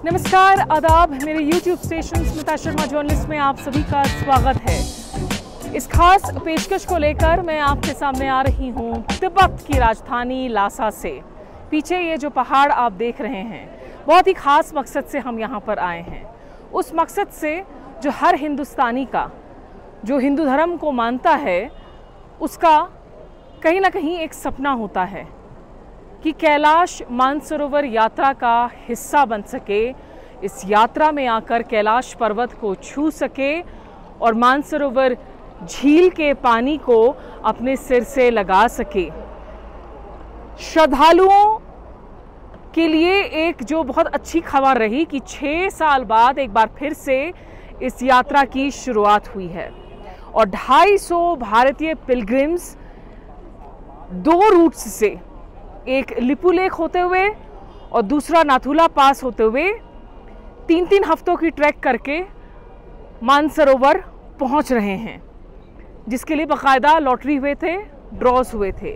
नमस्कार, आदाब। मेरे YouTube station Smita Sharma journalist में आप सभी का स्वागत है। इस खास पेशकश को लेकर मैं आपके सामने आ रही हूँ तिब्बत की राजधानी लासा से। पीछे ये जो पहाड़ आप देख रहे हैं, बहुत ही खास मकसद से हम यहाँ पर आए हैं। उस मकसद से जो हर हिंदुस्तानी का, जो हिंदू धर्म को मानता है, उसका कहीं ना कहीं एक सपना होता है कि कैलाश मानसरोवर यात्रा का हिस्सा बन सके, इस यात्रा में आकर कैलाश पर्वत को छू सके और मानसरोवर झील के पानी को अपने सिर से लगा सके। श्रद्धालुओं के लिए एक जो बहुत अच्छी खबर रही कि 6 साल बाद एक बार फिर से इस यात्रा की शुरुआत हुई है और 250 भारतीय पिलग्रिम्स 2 रूट्स से, एक लिपुलेख होते हुए और दूसरा नाथुला पास होते हुए 3-3 हफ्तों की ट्रैक करके मानसरोवर पहुंच रहे हैं, जिसके लिए बाकायदा लॉटरी हुए थे, ड्रॉज हुए थे।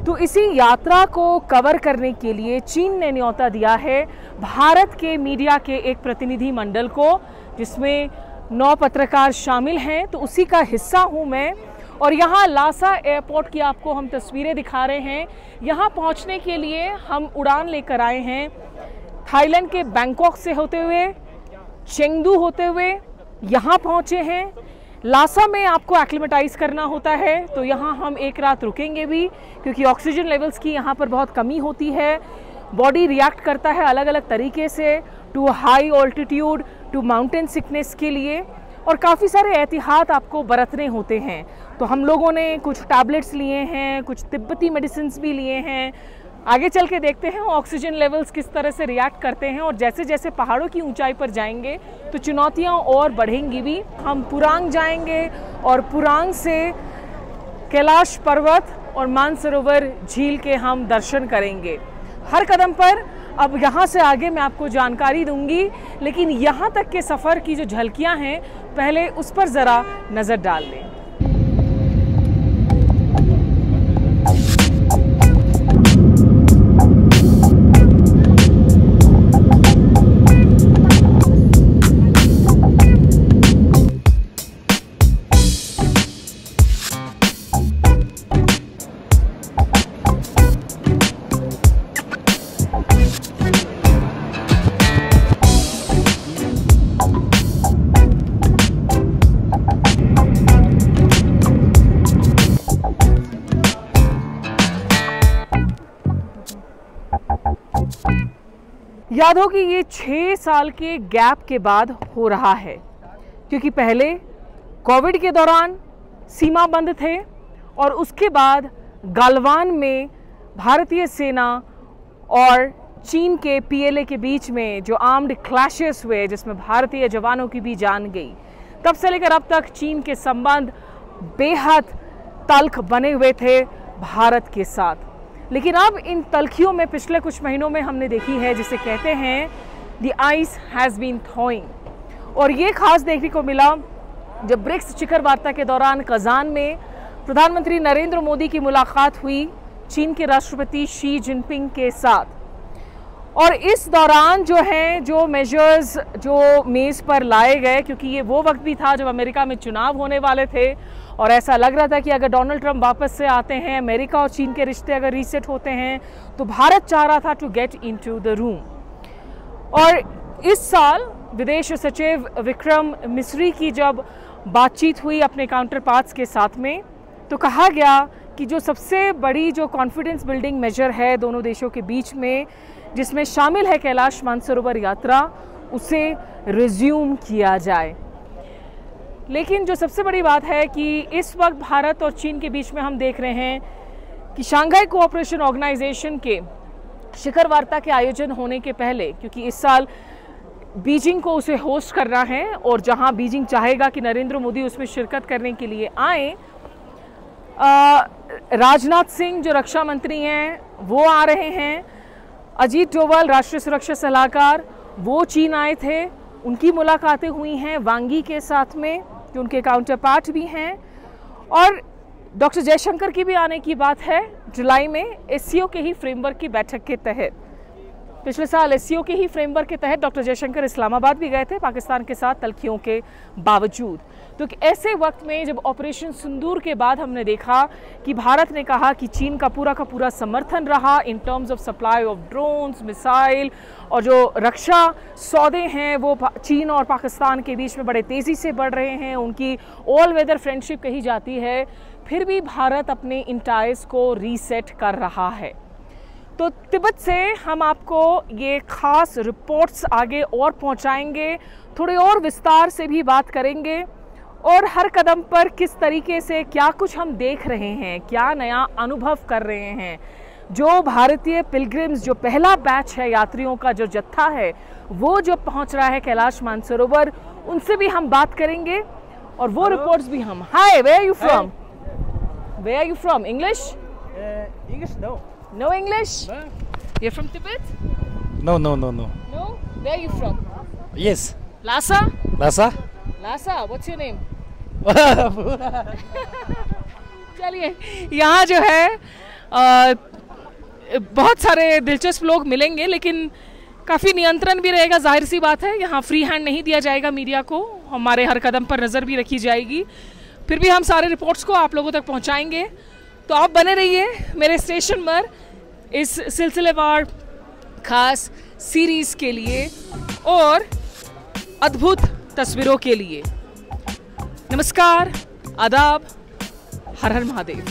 तो इसी यात्रा को कवर करने के लिए चीन ने न्योता दिया है भारत के मीडिया के एक प्रतिनिधि मंडल को, जिसमें 9 पत्रकार शामिल हैं। तो उसी का हिस्सा हूं मैं और यहाँ लासा एयरपोर्ट की आपको हम तस्वीरें दिखा रहे हैं। यहाँ पहुँचने के लिए हम उड़ान लेकर आए हैं थाईलैंड के बैंकॉक से होते हुए, चेंगडू होते हुए यहाँ पहुँचे हैं। लासा में आपको एक्लिमेटाइज करना होता है, तो यहाँ हम एक रात रुकेंगे भी, क्योंकि ऑक्सीजन लेवल्स की यहाँ पर बहुत कमी होती है। बॉडी रिएक्ट करता है अलग अलग तरीके से to high altitude, to mountain sickness के लिए, और काफ़ी सारे एहतियात आपको बरतने होते हैं। तो हम लोगों ने कुछ टैबलेट्स लिए हैं, कुछ तिब्बती मेडिसिन भी लिए हैं। आगे चल के देखते हैं ऑक्सीजन लेवल्स किस तरह से रिएक्ट करते हैं, और जैसे जैसे पहाड़ों की ऊंचाई पर जाएंगे तो चुनौतियां और बढ़ेंगी भी। हम पुरांग जाएंगे और पुरांग से कैलाश पर्वत और मानसरोवर झील के हम दर्शन करेंगे। हर कदम पर अब यहाँ से आगे मैं आपको जानकारी दूंगी, लेकिन यहाँ तक के सफ़र की जो झलकियाँ हैं, पहले उस पर ज़रा नज़र डाल लें। याद हो कि ये 6 साल के गैप के बाद हो रहा है, क्योंकि पहले कोविड के दौरान सीमा बंद थे और उसके बाद गलवान में भारतीय सेना और चीन के PLA के बीच में जो आर्म्ड क्लैशेस हुए, जिसमें भारतीय जवानों की भी जान गई, तब से लेकर अब तक चीन के संबंध बेहद तल्ख बने हुए थे भारत के साथ। लेकिन अब इन तल्खियों में पिछले कुछ महीनों में हमने देखी है, जिसे कहते हैं the ice has been thawing. और ये खास देखने को मिला जब ब्रिक्स शिखर वार्ता के दौरान कजान में प्रधानमंत्री नरेंद्र मोदी की मुलाकात हुई चीन के राष्ट्रपति शी जिनपिंग के साथ। और इस दौरान जो मेजर्स जो मेज़ पर लाए गए, क्योंकि ये वो वक्त भी था जब अमेरिका में चुनाव होने वाले थे और ऐसा लग रहा था कि अगर डोनाल्ड ट्रंप वापस से आते हैं, अमेरिका और चीन के रिश्ते अगर रीसेट होते हैं, तो भारत चाह रहा था to get into the room. और इस साल विदेश सचिव विक्रम मिस्री की जब बातचीत हुई अपने काउंटर पार्ट्स के साथ में, तो कहा गया कि जो सबसे बड़ी जो कॉन्फिडेंस बिल्डिंग मेजर है दोनों देशों के बीच में, जिसमें शामिल है कैलाश मानसरोवर यात्रा, उसे रिज्यूम किया जाए। लेकिन जो सबसे बड़ी बात है कि इस वक्त भारत और चीन के बीच में हम देख रहे हैं कि शंघाई कोऑपरेशन ऑर्गेनाइजेशन के शिखर वार्ता के आयोजन होने के पहले, क्योंकि इस साल बीजिंग को उसे होस्ट करना है और जहां बीजिंग चाहेगा कि नरेंद्र मोदी उसमें शिरकत करने के लिए आए, राजनाथ सिंह जो रक्षा मंत्री हैं वो आ रहे हैं, अजीत डोवाल राष्ट्रीय सुरक्षा सलाहकार वो चीन आए थे, उनकी मुलाकातें हुई हैं वांग यी के साथ में जो उनके काउंटर पार्ट भी हैं, और डॉक्टर जयशंकर की भी आने की बात है जुलाई में SCO के ही फ्रेमवर्क की बैठक के तहत। पिछले साल एससीओ के ही फ्रेमवर्क के तहत डॉक्टर जयशंकर इस्लामाबाद भी गए थे पाकिस्तान के साथ तल्खियों के बावजूद। तो ऐसे वक्त में जब ऑपरेशन सिंदूर के बाद हमने देखा कि भारत ने कहा कि चीन का पूरा समर्थन रहा in terms of supply of drones, missile और जो रक्षा सौदे हैं वो चीन और पाकिस्तान के बीच में बड़े तेज़ी से बढ़ रहे हैं, उनकी ऑल वेदर फ्रेंडशिप कही जाती है, फिर भी भारत अपने इन टाइज को रीसेट कर रहा है। तो तिब्बत से हम आपको ये खास रिपोर्ट्स आगे और पहुंचाएंगे, थोड़े और विस्तार से भी बात करेंगे और हर कदम पर किस तरीके से क्या कुछ हम देख रहे हैं, क्या नया अनुभव कर रहे हैं। जो भारतीय पिलग्रिम्स, जो पहला बैच है यात्रियों का जो जत्था है वो जो पहुंच रहा है कैलाश मानसरोवर, उनसे भी हम बात करेंगे और वो रिपोर्ट्स भी हम। Hi, where are you from? Where are you from? English? English? No. No English? No. You're from Tibet? No. No? Where are you from? Yes. Lhasa? Lhasa? Lhasa, what's your name? चलिए, यहाँ जो है बहुत सारे दिलचस्प लोग मिलेंगे, लेकिन काफ़ी नियंत्रण भी रहेगा, जाहिर सी बात है। यहाँ फ्री हैंड नहीं दिया जाएगा मीडिया को, हमारे हर कदम पर नज़र भी रखी जाएगी। फिर भी हम सारे रिपोर्ट्स को आप लोगों तक पहुँचाएंगे, तो आप बने रहिए मेरे स्टेशन पर इस सिलसिलेवार खास सीरीज़ के लिए और अद्भुत तस्वीरों के लिए। नमस्कार, आदाब, हर हर महादेव।